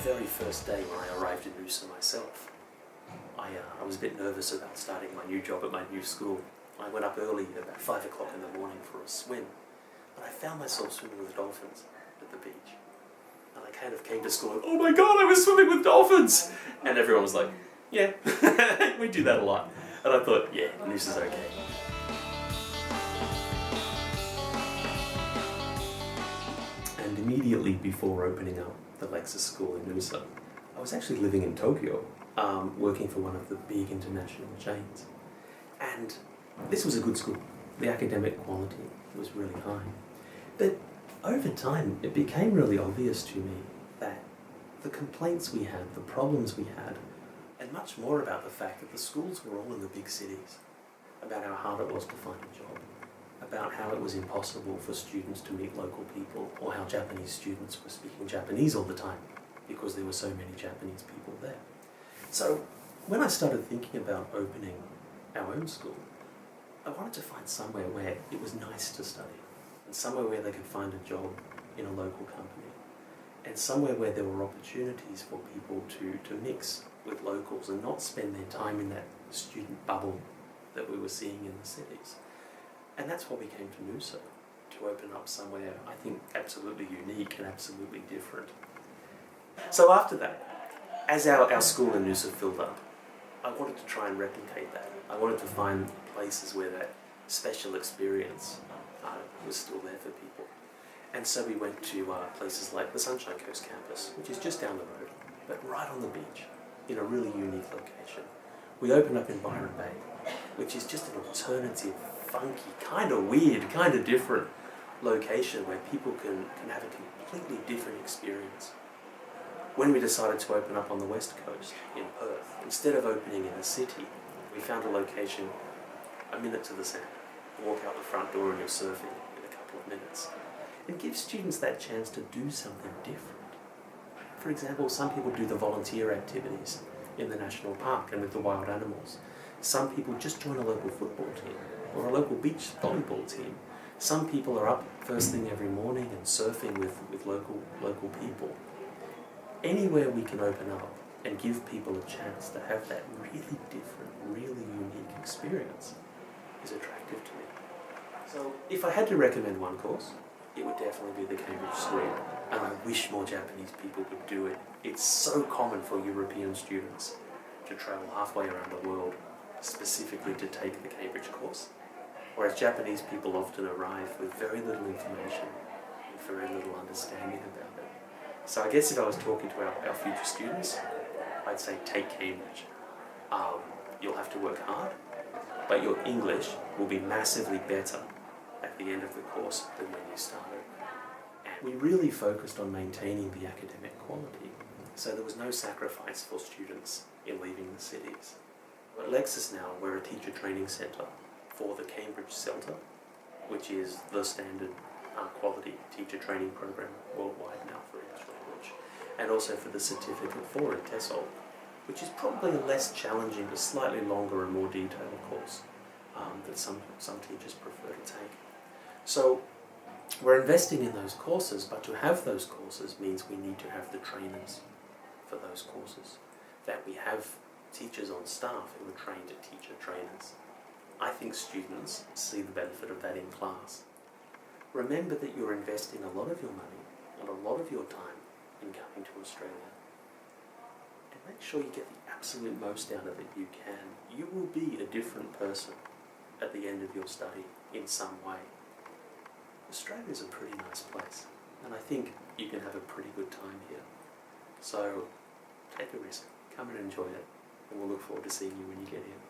very first day when I arrived in Nusa myself, I was a bit nervous about starting my new job at my new school. I went up early, about 5 o'clock in the morning, for a swim, but I found myself swimming with dolphins at the beach. And I kind of came to school and, oh my god, I was swimming with dolphins! And everyone was like, yeah, we do that a lot. And I thought, yeah, Nusa's okay. And immediately before opening up the Lexis school in Nusa, I was actually living in Tokyo, working for one of the big international chains. And this was a good school. The academic quality was really high. But over time, it became really obvious to me that the complaints we had, the problems we had, and much more about the fact that the schools were all in the big cities, about how hard it was to find a job, about how it was impossible for students to meet local people, or how Japanese students were speaking Japanese all the time because there were so many Japanese people there. So when I started thinking about opening our own school, I wanted to find somewhere where it was nice to study, and somewhere where they could find a job in a local company, and somewhere where there were opportunities for people to mix with locals and not spend their time in that student bubble that we were seeing in the cities. And that's why we came to Nusa, to open up somewhere I think absolutely unique and absolutely different. So after that, as our school in Nusa filled up, I wanted to try and replicate that. I wanted to find places where that special experience was still there for people. And so we went to places like the Sunshine Coast campus, which is just down the road, but right on the beach, in a really unique location. We opened up in Byron Bay, which is just an alternative, funky, kind of weird, kind of different location where people can have a completely different experience. When we decided to open up on the west coast, in Perth, instead of opening in a city, we found a location a minute to the sand. Walk out the front door and you're surfing in a couple of minutes. It gives students that chance to do something different. For example, some people do the volunteer activities in the national park and with the wild animals. Some people just join a local football team or a local beach volleyball team. Some people are up first thing every morning and surfing with local people. Anywhere we can open up and give people a chance to have that really different, really unique experience is attractive to me. So if I had to recommend one course, it would definitely be the Cambridge School, and I wish more Japanese people would do it. It's so common for European students to travel halfway around the world specifically to take the Cambridge course, whereas Japanese people often arrive with very little information and very little understanding about it. So I guess if I was talking to our future students, I'd say take Cambridge. You'll have to work hard, but your English will be massively better at the end of the course than when you started. And we really focused on maintaining the academic quality, so there was no sacrifice for students in leaving the cities. At Lexis now, we're a teacher training centre for the Cambridge CELTA, which is the standard quality teacher training program worldwide now for English language, and also for the certificate for in TESOL, which is probably a less challenging but slightly longer and more detailed course that some teachers prefer to take. So we're investing in those courses, but to have those courses means we need to have the trainers for those courses, that we have teachers on staff who are trained teacher trainers. I think students see the benefit of that in class. Remember that you're investing a lot of your money and a lot of your time in coming to Australia. And make sure you get the absolute most out of it you can. You will be a different person at the end of your study in some way. Australia is a pretty nice place, and I think you can have a pretty good time here. So take a risk, come and enjoy it, and we'll look forward to seeing you when you get here.